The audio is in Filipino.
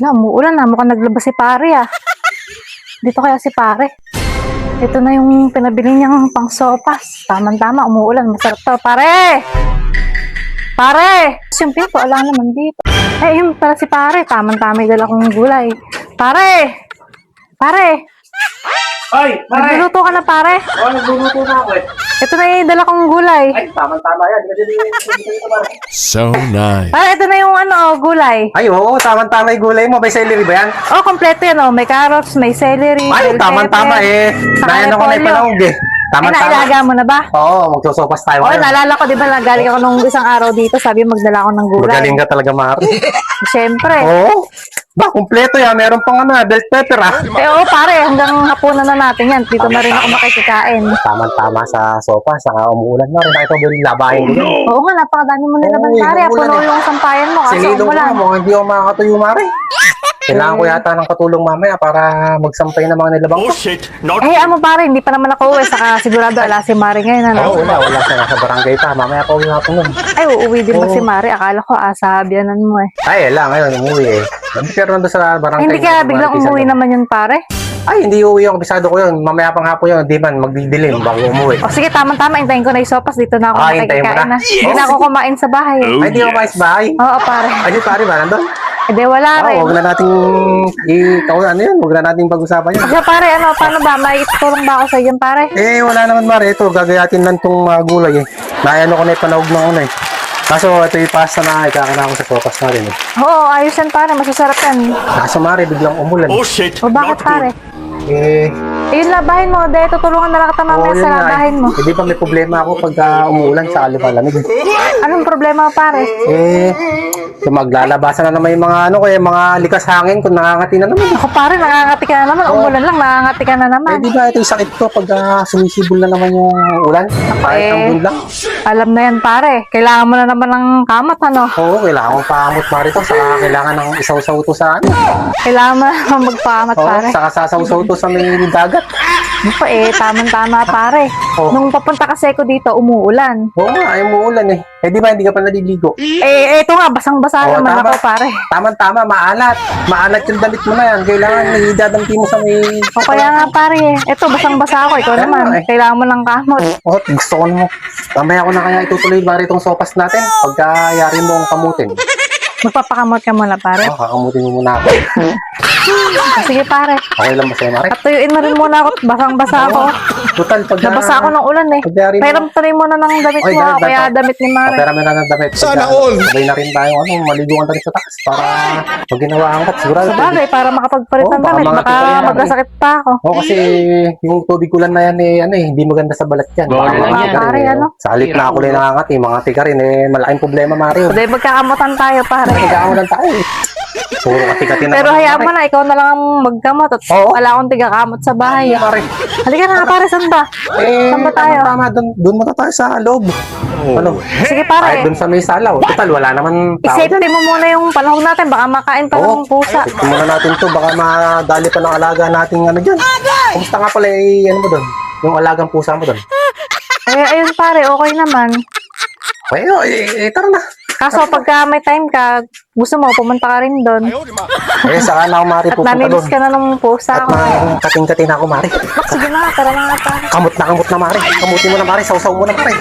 Na, umuulan na. Mukhang naglabas si pare ah. Dito kaya si pare. Ito na yung pinabili niyang pang sopas. Tama-tama, umuulan. Masarap to. Pare! Pare! Siyempre ko, alam naman dito. Eh, yun pala si pare. Tama-tama yung dala kong gulay. Pare! Pare! Ay, pare! Nagluluto ka na pare? Oo, nagluluto na ako eh. Ito na yung dala kong gulay. Ay, tama-tama yan. Hindi ka pare. So nice. Pare, ito na yung gulay. Ay, oo, tama-tama yung gulay mo. May celery ba yan? Oh, kompleto yan oh. May carrots, may celery, Ay, bell tama-tama pepper. eh. Saka Nayan ako na repolyo. ipanahog eh. Ay, Tama-tama. nailaga mo na ba? Oo, magsusopas tayo. Oo, ngayon. naalala ko, di ba, nagaling ako nung isang araw dito, sabi magdala ako ng gulay. Magaling ka talaga, Mari. Siyempre. Oo. Ba, kumpleto yan. Meron pang bell pepper ah. Eh, oo, pare, hanggang hapunan na natin yan. Dito na rin ako makikikain. Tama-tama sa sopa. Saka umuulan na rin. Ito yung labahin ko yan. Oo nga, napakadami mo nilaban, Oo, pare. umuulan Puno eh. yung sampayan mo, kaso Sinilong ko umulan. mo. Hindi ako makakatuyo, Mari. Kailangan ko yata ng katulong mamaya para magsampay ng mga nilabang ko. Bullshit. Not Eh, amo pare, hindi pa naman ako uwi. Saka sigurado ala si Mari ngayon, ano? Oo, wala siya nasa barangay pa. Mamaya pa uwi natin nun. Ay, uuwi din ba Oo. si Mari? Akala ko, sabianan mo eh. Ay, wala. Ngayon, umuwi eh. Pero nandun sa Ay, barangay. hindi kaya biglang umuwi naman yun, pare? Ay, hindi uwi yung kabisado ko yun. Mamaya pang hapon yun. Di man, magdidilim bago umuwi. O sige, tama-tama. Hintayin ko na yung sopas. Dito na ako Hintayin mo makikikain na. na. Hindi na ako kumain sa bahay. Oh, Ay, di ako mais bahay. Oo, pare. Ay, di pare ba? Nandun? Eh, di wala rin. Huwag na nating ano yun? Huwag na nating pag-usapan yun. Sige, pare, paano ba? May itulong ba ako sa iyo, pare? Eh, wala naman Mare. Ito, gagayatin lang itong gulay eh. Naayano ko na ipanahog ng una eh. Kaso ito yung pasta na ikakana ko sa sopas na rin eh. Oo, ayos yan, pare. Masasarap yan. Kaso Mare, biglang umulan. bullshit. O bakit, Not pare? good. Eh, Eh, yung labahin mo. Dahil tutulungan na lang kita mamaya oo, yun sa nga eh. labahin mo. Hindi pa may problema ako pag umuulan sa malamig. Anong problema, pare? Eh, kung maglalabasan na naman yung mga mga likas hangin kung nakangati na naman. Ako, pare, nangangati ka na naman. Umulan lang, nangangati ka na naman. Eh, di ba ito yung sakit ko pag sumisibol na naman yung ulan? Kahit Eh. ang doon lang. Alam na yan, pare. Kailangan mo na naman ng kamot, ano? Oo, kailangan kong paamot Mare to. Saka kailangan ng isaw-saw to sa ano. Kailangan mo na naman magpamat, Oo, pare. saka sasaw-saw to sa may dagat. Ako, tama-tama, pare. Oo. Nung papunta kasi ako dito, umuulan. Oo nga, ay umuulan eh. Eh di ba hindi ka pa naliligo? Eh, ito nga, basang-basa Oo, naman tama. ako, pare. Tama-tama, maalat. Maalat yung damit mo na yan. Kailangan idadampi mo sa may... O kaya nga, pare. Ito, basang-basa ako. Ikaw Kaya naman. nga, eh. Kailangan mo ng kamot. Oh, gusto ko mo. Mamaya ko na kaya itutuloy Mare itong sopas natin. Pagka yari mo ang kamutin. Magpapakamot ka muna, pare. Oh, kakamutin mo muna ako. Sige, pare. Okay lang ba sa'yo, Mare? Patuyuin mo rin muna ako. Basang-basa ako. Total, pag... Nabasa ako ng ulan eh. Pag yari mo... Pairam tuloy mo na ng damit Oy, mo. damit, Kaya damit. damit ni Mare. Pera mo na ng damit. Sana all. Sabay na rin tayo, maliguan tayo sa taas para pag ginawa ang kat, sigurado. Sa bagay, para makapagpalit Oo, ng baka damit. mga Baka tita yan, magkasakit pa ako. Oo, kasi yung tubig ulan na yan hindi maganda sa balat yan. Bawal Baka lang mga yan. tiga rin, Pare, ano? Sa halip na ako rin nakangati, mga tiga rin, malaking problema, Mario. Dahil magkakamutan tayo, pare. Tigaan mo lang tayo. Puro kati-kati na. Pero hayaan mo na, ikaw na lang ang magkamot. At Oo. wala akong tigakamot sa bahay. Mare. Halika na, pare, saan ba? Saan ba tayo? Tama, doon muna tayo sa loob. Ano? Sige, Kahit pare. doon sa may salaw. Total, wala naman tao doon. I-safety mo muna yung panahon natin. Baka makain pa ng pusa. Ito muna natin to. Baka madali pa ng alaga nating dyan. Kumusta nga pala mo doon? Yung alagang pusa mo doon? Eh, ayun, pare, okay naman. Tara na. Kaso pagka may time ka, gusto mo, pumunta ka rin doon. Saka na ako, Mari, At pupunta doon. namimiss ka na ng pusa At ko. kating-kating na ako, Mari. Sige na, tara na nga, pare. Kamot na, Mari. Kamutin mo na, Mari. Sausaw mo na, Mari.